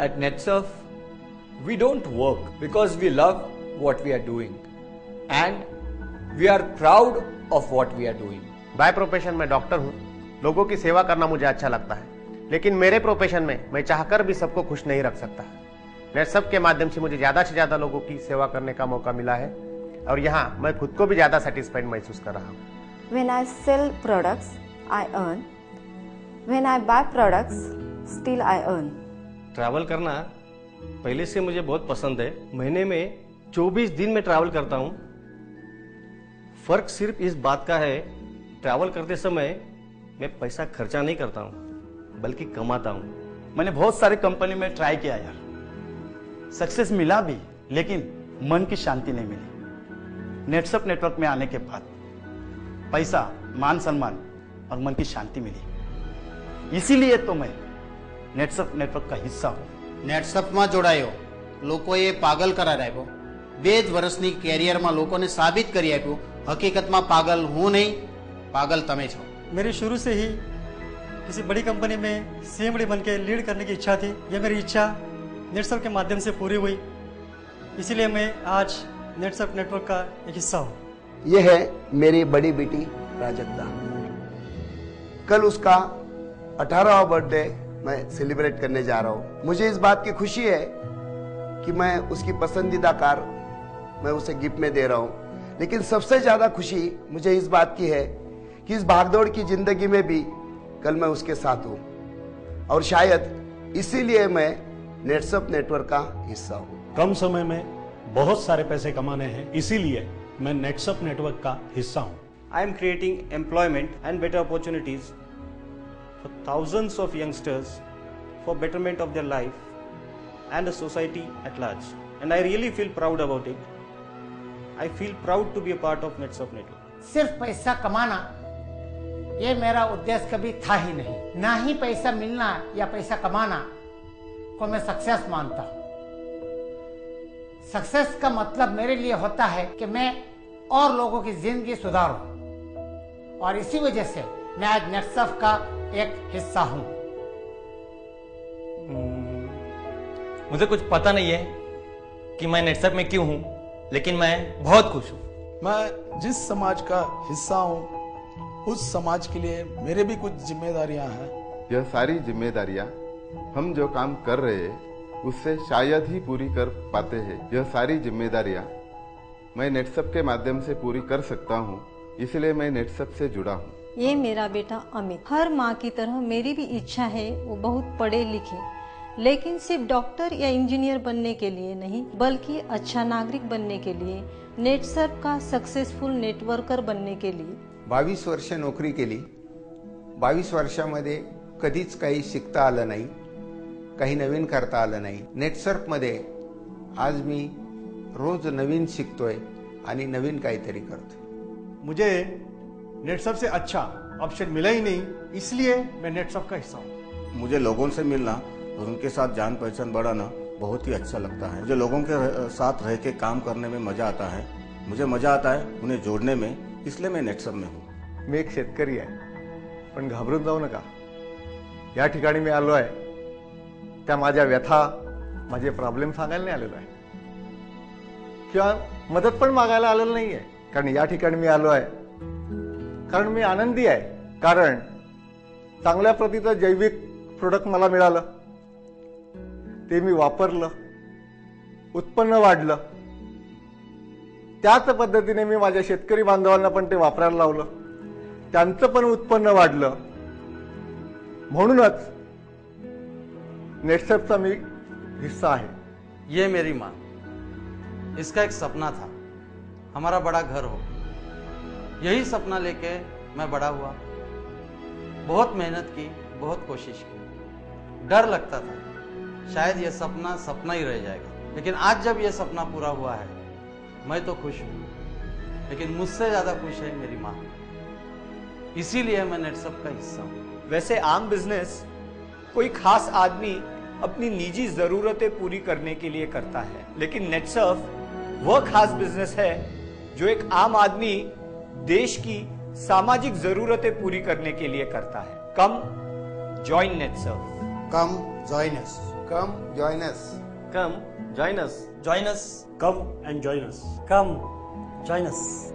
At NetSurf, we don't work because we love what we are doing and we are proud of what we are doing. By profession मैं doctor हूँ, लोगों की सेवा करना मुझे अच्छा लगता है, लेकिन मेरे प्रोफेशन में मैं चाहकर भी सबको खुश नहीं रख सकता। नेटसर्फ के माध्यम से मुझे ज्यादा से ज्यादा लोगों की सेवा करने का मौका मिला है और यहाँ मैं खुद को भी ज्यादा सेटिस्फाइड महसूस कर रहा हूँ। When I sell products, I earn. When I buy products, still I earn. Travel करना पहले से मुझे बहुत पसंद है। महीने में 24 दिन में ट्रैवल करता हूँ। फर्क सिर्फ इस बात का है, ट्रैवल करते समय मैं पैसा खर्चा नहीं करता हूँ बल्कि कमाता हूँ। मैंने बहुत सारे कंपनी में ट्राई किया यार, सक्सेस मिला भी लेकिन मन की शांति नहीं मिली। नेटसर्फ नेटवर्क में आने के बाद पैसा, मान सम्मान और मन की शांति मिली। इसीलिए तो मैं नेटसर्फ नेटवर्क का हिस्सा हूँ। નેટસર્ફમાં જોડાયો લોકોએ પાગલ કરાવ્યો। 2 વર્ષની કેરિયરમાં લોકોને સાબિત કરી આપ્યું, હકીકતમાં પાગલ હું નહીં, પાગલ તમે છો। मेरी शुरू से ही किसी बड़ी कंपनी में सीएमडी बन के लीड करने की इच्छा थी। यह मेरी इच्छा नेटसर्फ के माध्यम से पूरी हुई, इसीलिए मैं आज नेटसर्फ नेटवर्क का एक हिस्सा हूँ। यह है मेरी बड़ी बेटी प्राजक्ता। कल उसका 18वां बर्थडे मैं सेलिब्रेट करने जा रहा हूँ। मुझे इस बात की खुशी है कि मैं उसकी पसंदीदा कार मैं उसे गिफ्ट में दे रहा हूँ, लेकिन सबसे ज्यादा खुशी मुझे इस बात की है कि इस भागदौड़ की जिंदगी में भी कल मैं उसके साथ हूँ और शायद इसीलिए मैं नेटसर्फ नेटवर्क का हिस्सा हूँ। कम समय में बहुत सारे पैसे कमाने हैं, इसीलिए मैं नेटसर्फ नेटवर्क का हिस्सा हूँ। I am creating employment and better opportunities for thousands of youngsters for betterment of their life and the society at large. And I really feel proud about it. I feel proud to be a part of NetSurf Network. सिर्फ पैसा कमाना ये मेरा उद्देश्य कभी था ही नहीं। ना ही पैसा मिलना या पैसा कमाना को मैं सक्सेस मानता हूँ। सक्सेस का मतलब मेरे लिए होता है कि मैं और लोगों की जिंदगी सुधारूं और इसी वजह से मैं आज नेटसर्फ का एक हिस्सा हूँ। मुझे कुछ पता नहीं है कि मैं नेटसर्फ में क्यों हूँ, लेकिन मैं बहुत खुश हूँ। मैं जिस समाज का हिस्सा हूँ उस समाज के लिए मेरे भी कुछ जिम्मेदारियां हैं। यह सारी जिम्मेदारियां हम जो काम कर रहे हैं उससे शायद ही पूरी कर पाते हैं। यह सारी जिम्मेदारियां मैं नेटसर्फ के माध्यम से पूरी कर सकता हूँ, इसलिए मैं नेटसर्फ से जुड़ा हूँ। ये मेरा बेटा अमित, हर माँ की तरह मेरी भी इच्छा है वो बहुत पढ़े लिखे, लेकिन सिर्फ डॉक्टर या इंजीनियर बनने के लिए नहीं बल्कि अच्छा नागरिक बनने के लिए, नेटसर्फ का सक्सेसफुल नेटवर्कर बनने के लिए। 22 वर्ष नोकरी केली। 22 वर्षामध्ये कधीच काही शिकता आलं नाही, काही नवीन करता आलं नाही। नेटसर्फमध्ये आज मी रोज नवीन शिकतोय आणि नवीन काहीतरी करतोय। मुझे नेटसर्फ से अच्छा ऑप्शन मिला ही नहीं, इसलिए मैं नेटसर्फ का हिस्सा हूँ। मुझे लोगों से मिलना और उनके साथ जान पहचान बढ़ाना बहुत ही अच्छा लगता है। मुझे लोगों के साथ रह के काम करने में मजा आता है। मुझे मजा आता है उन्हें जोड़ने में, इसलिए मैं नेटसर्फ में हूँ। मी एक शेतकरी आहे, पण घाबरून जाऊ नका। या ठिकाणी मी आलो आहे त्या माझ्या व्यथा, माझे प्रॉब्लेम सांगायला नाही आलेलो आहे किंवा मदत पण मागायला आलेलो नाही आहे, कारण या ठिकाणी मी आलो आहे कारण मी आनंदी आहे, कारण चांगल्या प्रतीचं जैविक प्रोडक्ट मला मिळालं, ते मी वापरलं, उत्पन्न वाढलं, त्याच पद्धतीने मी माझ्या शेतकरी बांधवांना पण ते वापरायला लावलं, त्यांचं पण उत्पन्न वाढलं। म्हणूनच नेटसर्फचा मी हिस्सा आहे। ये मेरी माँ, इसका एक सपना था हमारा बड़ा घर हो। यही सपना लेके मैं बड़ा हुआ। बहुत मेहनत की, बहुत कोशिश की। डर लगता था शायद ये सपना सपना ही रह जाएगा, लेकिन आज जब ये सपना पूरा हुआ है मैं तो खुश हूँ, लेकिन मुझसे ज्यादा खुश है मेरी माँ। इसीलिए मैं नेटसर्फ का हिस्सा हूँ। वैसे आम बिजनेस कोई खास आदमी अपनी निजी जरूरतें पूरी करने के लिए करता है, लेकिन नेटसर्फ वह खास बिजनेस है जो एक आम आदमी देश की सामाजिक जरूरतें पूरी करने के लिए करता है। Come join Netsurf. Come join us. Come join us. Come join us. Join us. Come and join us. Come join us.